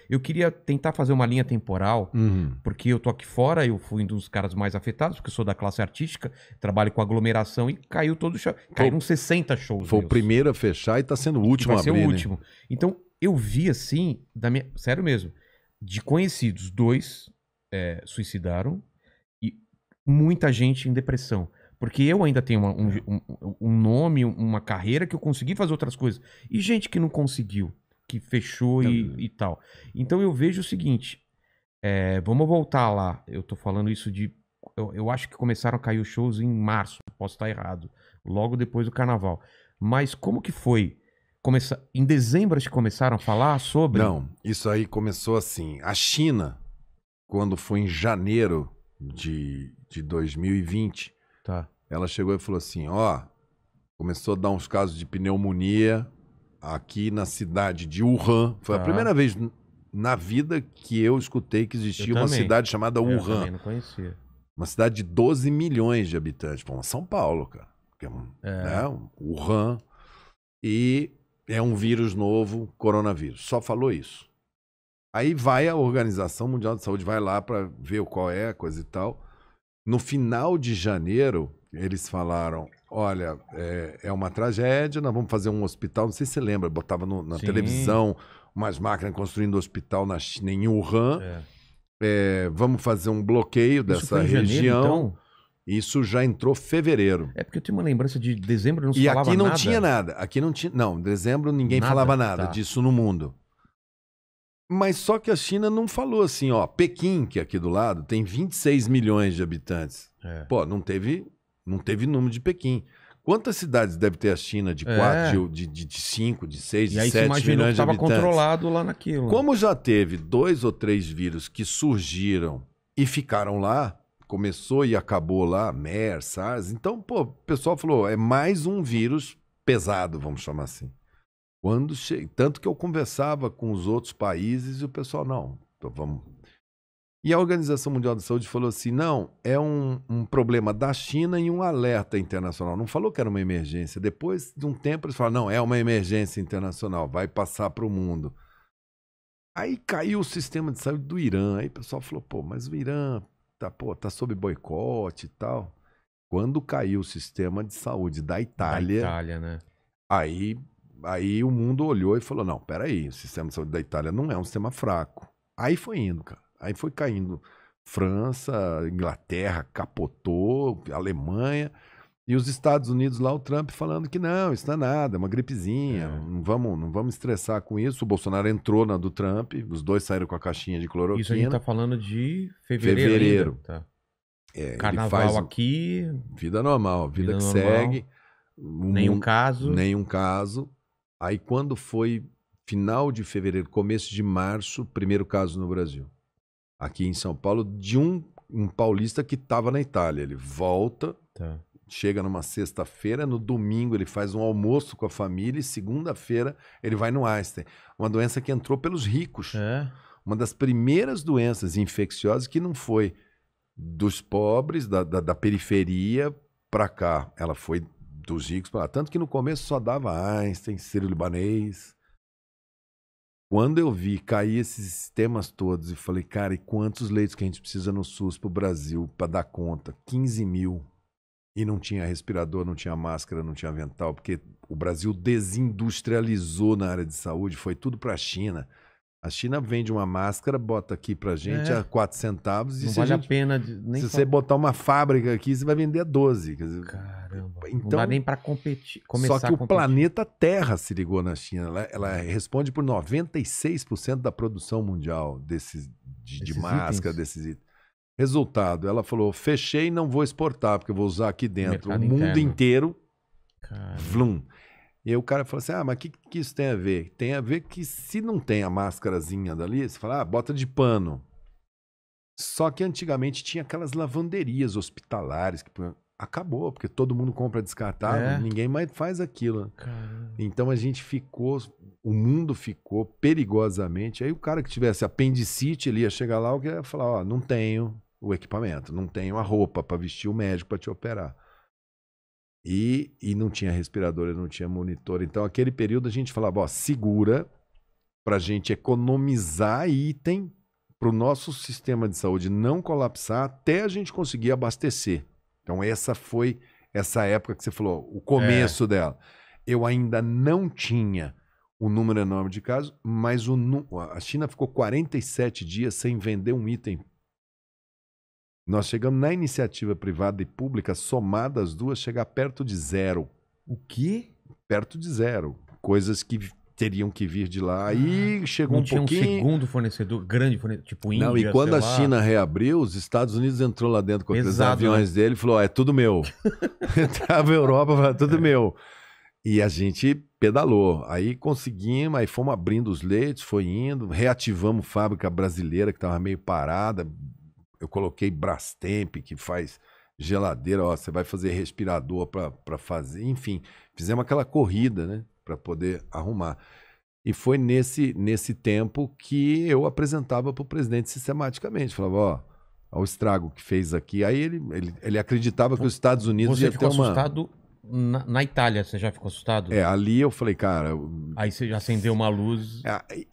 Eu queria tentar fazer uma linha temporal, porque eu tô aqui fora, eu fui um dos caras mais afetados, porque eu sou da classe artística, trabalho com aglomeração e caiu todo o show. Caíram 60 shows Foi o meus. primeiro a fechar e tá sendo o último a Vai ser abrir, o né? último. Então, eu vi assim, sério mesmo, de conhecidos, 2 suicidaram e muita gente em depressão. Porque eu ainda tenho um nome, uma carreira que eu consegui fazer outras coisas. E gente que não conseguiu, que fechou e tal. Então eu vejo o seguinte, vamos voltar lá. Eu tô falando isso de... Eu acho que começaram a cair os shows em março, posso estar errado. Logo depois do carnaval. Mas como que foi? Em dezembro acho que começaram a falar sobre... Não, isso aí começou assim. A China, quando foi em janeiro de 2020, Tá. ela chegou e falou assim, ó, começou a dar uns casos de pneumonia aqui na cidade de Wuhan. Foi a primeira vez na vida que eu escutei que existia uma cidade chamada Eu Wuhan. também não conhecia. Uma cidade de 12 milhões de habitantes. Pô, São Paulo, cara. Que é Wuhan. E é um vírus novo, coronavírus. Só falou isso. Aí vai a Organização Mundial de Saúde, vai lá para ver qual é a coisa e tal. No final de janeiro, eles falaram, olha, é uma tragédia, nós vamos fazer um hospital, não sei se você lembra, botava na televisão umas máquinas construindo hospital na China, em Wuhan. Vamos fazer um bloqueio dessa região. Janeiro, então? Isso já entrou fevereiro. É porque eu tenho uma lembrança de dezembro, não se falava nada. E aqui não nada. tinha nada. Aqui não tinha. Não, em dezembro ninguém falava nada disso no mundo. Mas só que a China não falou assim, ó. Pequim, que é aqui do lado, tem 26 milhões de habitantes. Pô, não teve número de Pequim. Quantas cidades deve ter a China de 4, de 5, de 6, de 7 milhões de habitantes? Estava controlado lá naquilo. Como já teve 2 ou 3 vírus que surgiram e ficaram lá, começou e acabou lá, MERS, SARS, então, pô, o pessoal falou, é mais um vírus pesado, vamos chamar assim. Tanto que eu conversava com os outros países e o pessoal, não, então vamos... E a Organização Mundial da Saúde falou assim, não, é um problema da China e um alerta internacional. Não falou que era uma emergência. Depois de um tempo eles falaram, não, é uma emergência internacional, vai passar para o mundo. Aí caiu o sistema de saúde do Irã. Aí o pessoal falou, pô, mas o Irã tá sob boicote e tal. Quando caiu o sistema de saúde da Itália, né? Aí o mundo olhou e falou, não, peraí, o sistema de saúde da Itália não é um sistema fraco. Aí foi indo, cara. Aí foi caindo. França, Inglaterra capotou, Alemanha. E os Estados Unidos lá, o Trump falando que não, isso não é nada, é uma gripezinha, não vamos estressar com isso. O Bolsonaro entrou na do Trump, os dois saíram com a caixinha de cloroquina. Isso a gente tá falando de fevereiro. Tá. Carnaval ele faz aqui... Vida normal, vida que normal. segue. Nenhum caso. Nenhum caso. Aí quando foi final de fevereiro, começo de março, primeiro caso no Brasil. Aqui em São Paulo, de um paulista que estava na Itália. Ele volta, chega numa sexta-feira, no domingo ele faz um almoço com a família e segunda-feira ele vai no Einstein. Uma doença que entrou pelos ricos. Uma das primeiras doenças infecciosas que não foi dos pobres, da periferia para cá. Ela foi dos ricos para lá. Tanto que no começo só dava Einstein, Sírio-Libanês. Quando eu vi cair esses sistemas todos e falei, cara, e quantos leitos que a gente precisa no SUS pro Brasil para dar conta? 15 mil. E não tinha respirador, não tinha máscara, não tinha avental, porque o Brasil desindustrializou na área de saúde, foi tudo para a China. A China vende uma máscara, bota aqui pra gente a 4 centavos. Não vale a pena. Se você botar uma fábrica aqui, você vai vender a 12. Quer dizer, caramba. Então, não dá nem pra competir. Só que o planeta Terra se ligou na China. Ela responde por 96% da produção mundial de máscara, desses itens. Resultado, ela falou, fechei e não vou exportar, porque eu vou usar aqui dentro. O mundo inteiro, vlum. E aí o cara falou assim, mas o que isso tem a ver? Tem a ver que se não tem a máscarazinha dali, você fala, bota de pano. Só que antigamente tinha aquelas lavanderias hospitalares que acabou, porque todo mundo compra descartável, ninguém mais faz aquilo. Caramba. Então a gente o mundo ficou perigosamente. Aí o cara que tivesse apendicite, ele ia chegar lá, ele ia falar, não tenho o equipamento, não tenho a roupa para vestir o médico para te operar. E não tinha respirador, não tinha monitor. Então, aquele período a gente falava, segura para a gente economizar item para o nosso sistema de saúde não colapsar até a gente conseguir abastecer. Então essa foi essa época que você falou, o começo dela. Eu ainda não tinha o número enorme de casos, mas a China ficou 47 dias sem vender um item. Nós chegamos na iniciativa privada e pública, somadas as duas, chegar perto de zero. O quê? Perto de zero. Coisas que teriam que vir de lá. Aí chegou um pouquinho... Não tinha um segundo fornecedor, grande fornecedor, tipo Índia, não, e quando a sei lá. China reabriu, os Estados Unidos entrou lá dentro com aqueles Exato, aviões dele e falou, ó, é tudo meu. Entrava a Europa, falava, tudo meu. E a gente pedalou. Aí conseguimos, aí fomos abrindo os leitos, foi indo, reativamos fábrica brasileira que estava meio parada. Eu coloquei Brastemp, que faz geladeira, ó, você vai fazer respirador para fazer, enfim, fizemos aquela corrida, né, para poder arrumar. E foi nesse tempo que eu apresentava para o presidente sistematicamente, falava, ó, o estrago que fez aqui. Aí ele acreditava que os Estados Unidos ia ter uma... Você ficou assustado na Itália, você já ficou assustado? Ali eu falei, cara... Aí você já acendeu uma luz...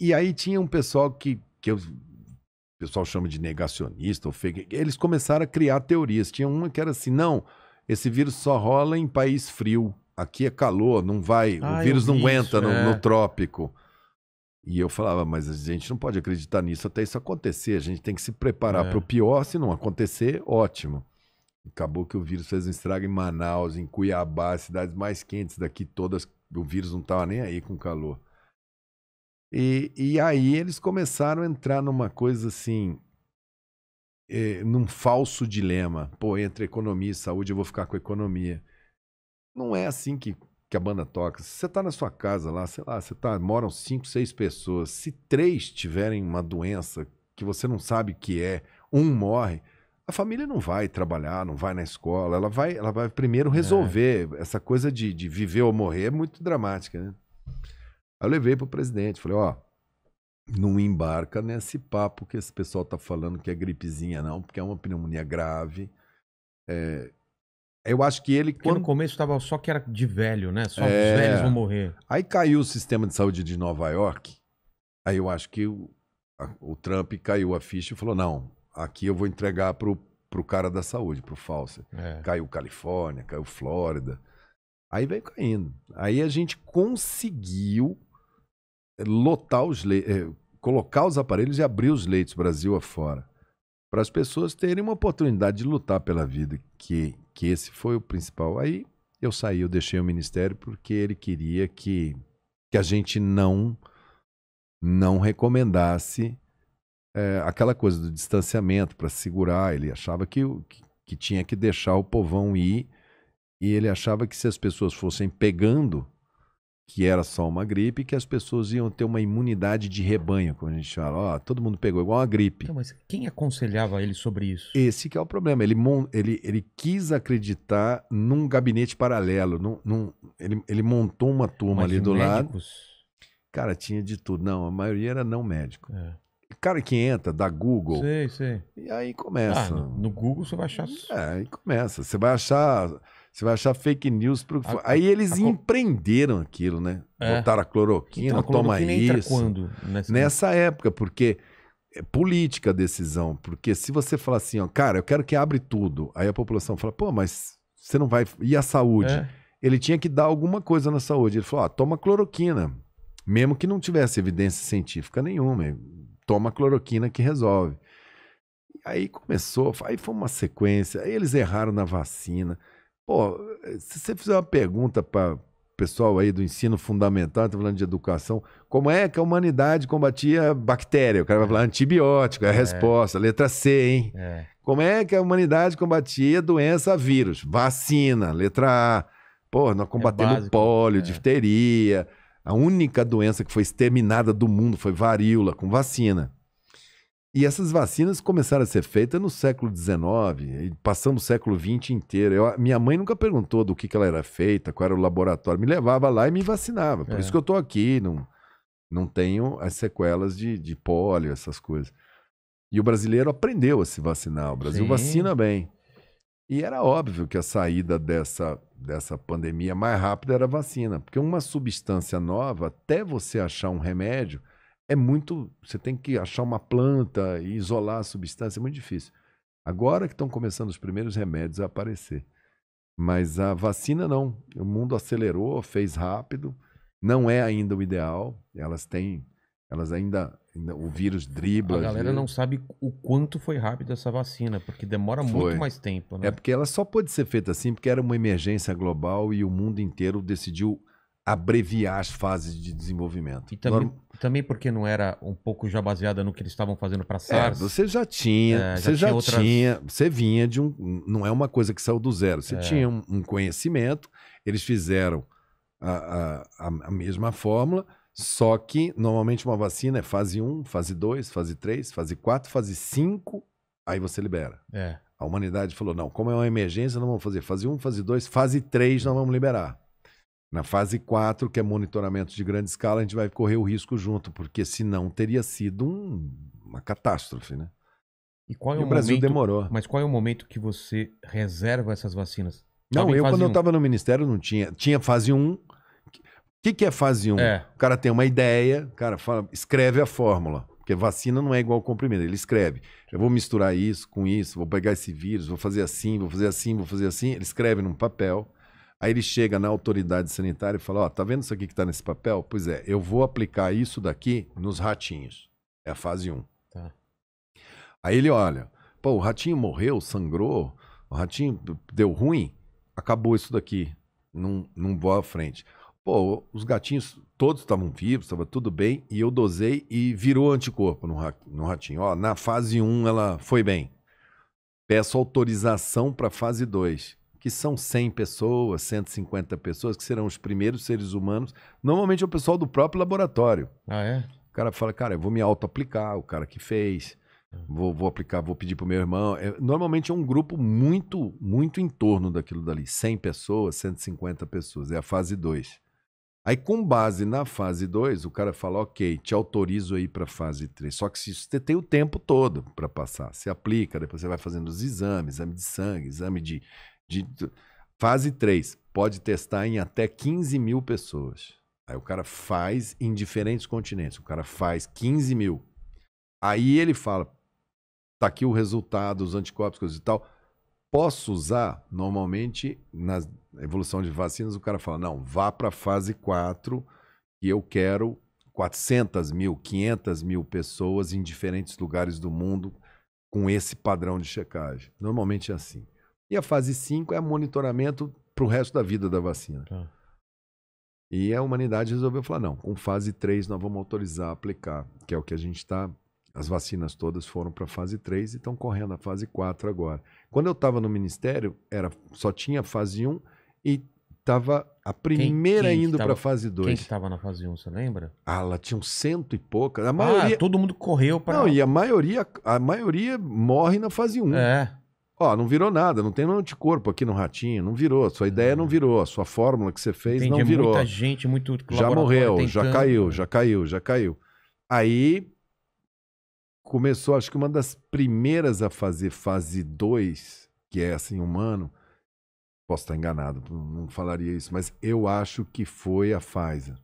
E aí tinha um pessoal que o pessoal chama de negacionista ou fake. Eles começaram a criar teorias. Tinha uma que era assim, não, esse vírus só rola em país frio. Aqui é calor, não vai, o vírus não aguenta no trópico. E eu falava, mas a gente não pode acreditar nisso até isso acontecer. A gente tem que se preparar para o pior. Se não acontecer, ótimo. Acabou que o vírus fez um estrago em Manaus, em Cuiabá, cidades mais quentes daqui todas. O vírus não estava nem aí com calor. E aí eles começaram a entrar numa coisa assim, num falso dilema. Pô, entre economia e saúde, eu vou ficar com a economia. Não é assim que a banda toca. Se você tá na sua casa lá, sei lá, moram 5, 6 pessoas. Se 3 tiverem uma doença que você não sabe o que é, um morre, a família não vai trabalhar, não vai na escola. Ela vai primeiro resolver. Essa coisa de viver ou morrer é muito dramática, né? Aí eu levei pro presidente, falei, ó, não embarca nesse papo que esse pessoal tá falando que é gripezinha, não, porque é uma pneumonia grave. Eu acho que ele... Porque no começo tava só que era de velho, né? Só os velhos vão morrer. Aí caiu o sistema de saúde de Nova York, aí eu acho que o Trump caiu a ficha e falou, não, aqui eu vou entregar pro cara da saúde, pro Fauci. Caiu Califórnia, caiu Flórida. Aí veio caindo. Aí a gente conseguiu lotar os leitos, colocar os aparelhos e abrir os leitos Brasil afora, para as pessoas terem uma oportunidade de lutar pela vida, que esse foi o principal. Aí eu saí, eu deixei o ministério porque ele queria que a gente não recomendasse aquela coisa do distanciamento para segurar. Ele achava que tinha que deixar o povão ir, e ele achava que se as pessoas fossem pegando, que era só uma gripe, que as pessoas iam ter uma imunidade de rebanho, como a gente fala. Ó, todo mundo pegou igual uma gripe. Então, mas quem aconselhava ele sobre isso? Esse que é o problema. Ele quis acreditar num gabinete paralelo. Ele montou uma turma ali do lado. Cara, tinha de tudo. Não, a maioria era não médico. Cara que entra, da Google. Sei. E aí começa. No Google você vai achar... aí começa. Você vai achar fake news. Aí eles empreenderam aquilo, né? Botaram a cloroquina, então, a cloroquina entra isso. Quando? Nessa época, porque é política a decisão. Porque se você falar assim, ó, cara, eu quero que abre tudo. Aí a população fala, pô, mas você não vai... E a saúde? Ele tinha que dar alguma coisa na saúde. Ele falou, toma cloroquina. Mesmo que não tivesse evidência científica nenhuma. Toma cloroquina que resolve. E aí começou, aí foi uma sequência. Aí eles erraram na vacina. Pô, se você fizer uma pergunta para o pessoal aí do ensino fundamental, tá falando de educação, como é que a humanidade combatia bactéria? O cara vai falar antibiótico, é a resposta. Letra C, hein? Como é que a humanidade combatia doença vírus? Vacina, letra A. Pô, nós combatemos pólio, difteria. A única doença que foi exterminada do mundo foi varíola, com vacina. E essas vacinas começaram a ser feitas no século XIX, e passamos o século XX inteiro. Minha mãe nunca perguntou do que ela era feita, qual era o laboratório. Me levava lá e me vacinava. Por isso que eu estou aqui, não tenho as sequelas de pólio, essas coisas. E o brasileiro aprendeu a se vacinar. O Brasil vacina bem. E era óbvio que a saída dessa pandemia mais rápida era a vacina. Porque uma substância nova, até você achar um remédio, é muito... Você tem que achar uma planta e isolar a substância, é muito difícil. Agora que estão começando os primeiros remédios a aparecer. Mas a vacina não. O mundo acelerou, fez rápido. Não é ainda o ideal. Elas ainda o vírus dribla. A galera não sabe o quanto foi rápido essa vacina, porque demora muito mais tempo, né? É porque ela só pôde ser feita assim porque era uma emergência global e o mundo inteiro decidiu abreviar as fases de desenvolvimento. E também porque não era um pouco já baseada no que eles estavam fazendo para SARS. Você já tinha, você vinha de não é uma coisa que saiu do zero. Você tinha um conhecimento, eles fizeram a mesma fórmula, só que normalmente uma vacina é fase 1, fase 2, fase 3, fase 4, fase 5, aí você libera. A humanidade falou, não, como é uma emergência, não vamos fazer fase 1, fase 2, fase 3 nós vamos liberar. Na fase 4, que é monitoramento de grande escala, a gente vai correr o risco junto, porque senão teria sido uma catástrofe, né? E o Brasil demorou. Mas qual é o momento que você reserva essas vacinas? Não, quando eu estava no Ministério não tinha. Tinha fase 1. O que é fase 1? O cara tem uma ideia, o cara escreve a fórmula. Porque vacina não é igual ao comprimido, ele escreve. Eu vou misturar isso com isso, vou pegar esse vírus, vou fazer assim, vou fazer assim, vou fazer assim. Ele escreve num papel. Aí ele chega na autoridade sanitária e fala, ó, tá vendo isso aqui que tá nesse papel? Pois é, eu vou aplicar isso daqui nos ratinhos. É a fase 1. Tá. Aí ele olha, pô, o ratinho morreu, sangrou, o ratinho deu ruim, acabou isso daqui, não vou à frente. Pô, os gatinhos todos estavam vivos, estava tudo bem, e eu dosei e virou anticorpo no ratinho. Ó, na fase 1 ela foi bem. Peço autorização para fase 2. Que são 100 pessoas, 150 pessoas, que serão os primeiros seres humanos. Normalmente é o pessoal do próprio laboratório. Ah, é? O cara fala, cara, eu vou me auto-aplicar, o cara que fez, vou aplicar, vou pedir pro meu irmão. Normalmente é um grupo muito, muito em torno daquilo dali. 100 pessoas, 150 pessoas, é a fase 2. Aí, com base na fase 2, o cara fala, ok, te autorizo aí para fase 3. Só que você tem o tempo todo para passar. Você aplica, depois você vai fazendo os exames, exame de sangue, exame de fase 3, pode testar em até 15 mil pessoas. Aí o cara faz em diferentes continentes. O cara faz 15 mil. Aí ele fala, tá aqui o resultado, os anticorpos, coisa e tal. Posso usar? Normalmente, na evolução de vacinas, o cara fala, não, vá para a fase 4 e eu quero 400 mil, 500 mil pessoas em diferentes lugares do mundo com esse padrão de checagem. Normalmente é assim. E a fase 5 é monitoramento para o resto da vida da vacina. Tá. E a humanidade resolveu falar, não, com fase 3 nós vamos autorizar a aplicar, que é o que a gente está... As vacinas todas foram para a fase 3 e estão correndo a fase 4 agora. Quando eu estava no Ministério, só tinha a fase 1 e estava a primeira indo para a fase 2. Quem que estava na fase 1, você lembra? Ah, lá tinha uns 100 e poucas. A maioria... todo mundo correu para... Não, e a maioria morre na fase 1. Ó, não virou nada, não tem um anticorpo aqui no ratinho, não virou, a sua ideia não virou, a sua fórmula que você fez não virou. Muita gente, muito já morreu, já caiu. Aí começou, acho que uma das primeiras a fazer fase 2, que é assim, humano, posso estar enganado, não falaria isso, mas eu acho que foi a Pfizer.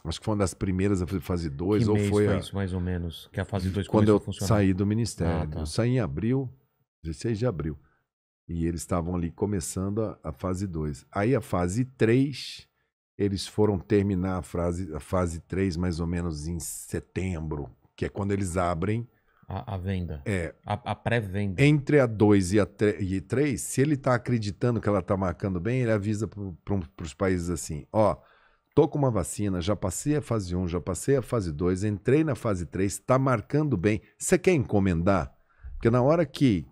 Acho que foi uma das primeiras a fazer fase 2, ou foi isso, mais ou menos, que a fase 2 quando começou eu a funcionar. saí do Ministério. Eu saí em abril, 16 de abril. E eles estavam ali começando a fase 2. Aí a fase 3, eles foram terminar a fase 3 mais ou menos em setembro, que é quando eles abrem... A venda. A pré-venda. Entre a 2 e a 3, se ele está acreditando que ela está marcando bem, ele avisa para os países assim, ó, tô com uma vacina, já passei a fase 1, já passei a fase 2, entrei na fase 3, está marcando bem. Você quer encomendar? Porque na hora que...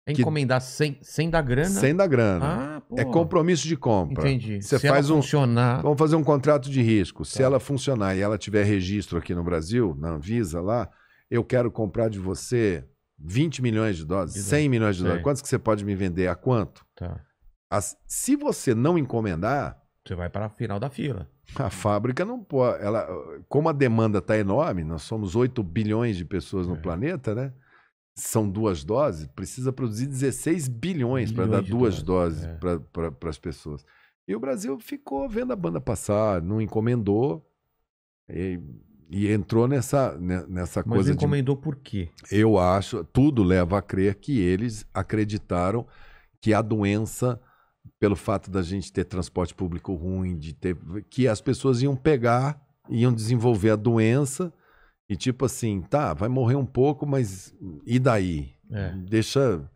Encomendar sem dar grana? Sem dar grana. É compromisso de compra. Entendi. Você se faz ela funcionar... Vamos fazer um contrato de risco. Se ela funcionar e ela tiver registro aqui no Brasil, na Anvisa lá, eu quero comprar de você 20 milhões de doses, 100 milhões de doses. Quantos que você pode me vender? A quanto? Tá. Se você não encomendar... Você vai para a final da fila. A fábrica não pode... Como a demanda está enorme, nós somos 8 bilhões de pessoas no planeta, né? São 2 doses, precisa produzir 16 bilhões para dar 2 doses para as pessoas. E o Brasil ficou vendo a banda passar, não encomendou. E entrou nessa Mas coisa de... encomendou por quê? Eu acho, tudo leva a crer que eles acreditaram que a doença, pelo fato da gente ter transporte público ruim, que as pessoas iam pegar, iam desenvolver a doença e tipo assim, tá, vai morrer um pouco, mas e daí? Deixa...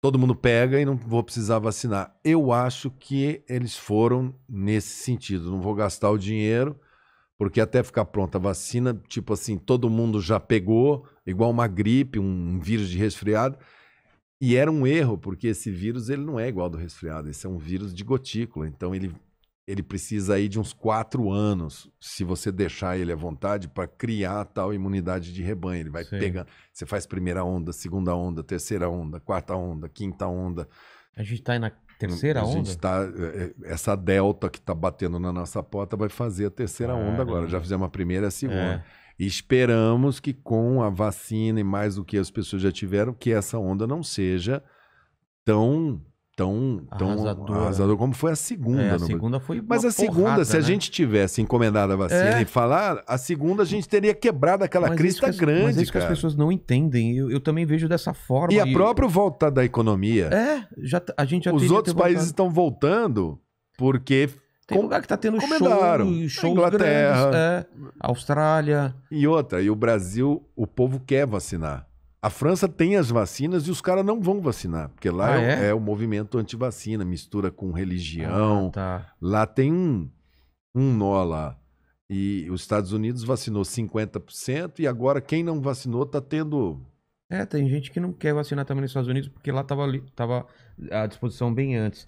Todo mundo pega e não vou precisar vacinar. Eu acho que eles foram nesse sentido. Não vou gastar o dinheiro, porque até ficar pronta a vacina, tipo assim, todo mundo já pegou, igual uma gripe, um vírus de resfriado. E era um erro, porque esse vírus ele não é igual ao do resfriado. Esse é um vírus de gotícula. Então ele precisa aí de uns 4 anos, se você deixar ele à vontade, para criar a tal imunidade de rebanho. Ele vai pegando. Você faz primeira onda, segunda onda, terceira onda, quarta onda, quinta onda. A gente tá aí na terceira onda? A gente tá... Essa delta que tá batendo na nossa porta vai fazer a terceira onda agora. Já fizemos a primeira e a segunda. E esperamos que com a vacina e mais do que as pessoas já tiveram, que essa onda não seja tão arrasador como foi a segunda. A segunda foi uma Mas a segunda, porrada, se a gente tivesse encomendado a vacina e falar, a segunda a gente teria quebrado aquela crista grande, mas isso cara. que as pessoas não entendem. Eu também vejo dessa forma. E a própria volta da economia. A gente já Os outros países estão voltando porque... Tem lugar que tá tendo shows Inglaterra, grandes, Austrália. E outra, e o Brasil, o povo quer vacinar. A França tem as vacinas e os caras não vão vacinar, porque lá é o movimento anti-vacina, mistura com religião. Lá tem um nó lá. E os Estados Unidos vacinou 50% e agora quem não vacinou tá tendo... Tem gente que não quer vacinar também nos Estados Unidos porque lá tava à disposição bem antes.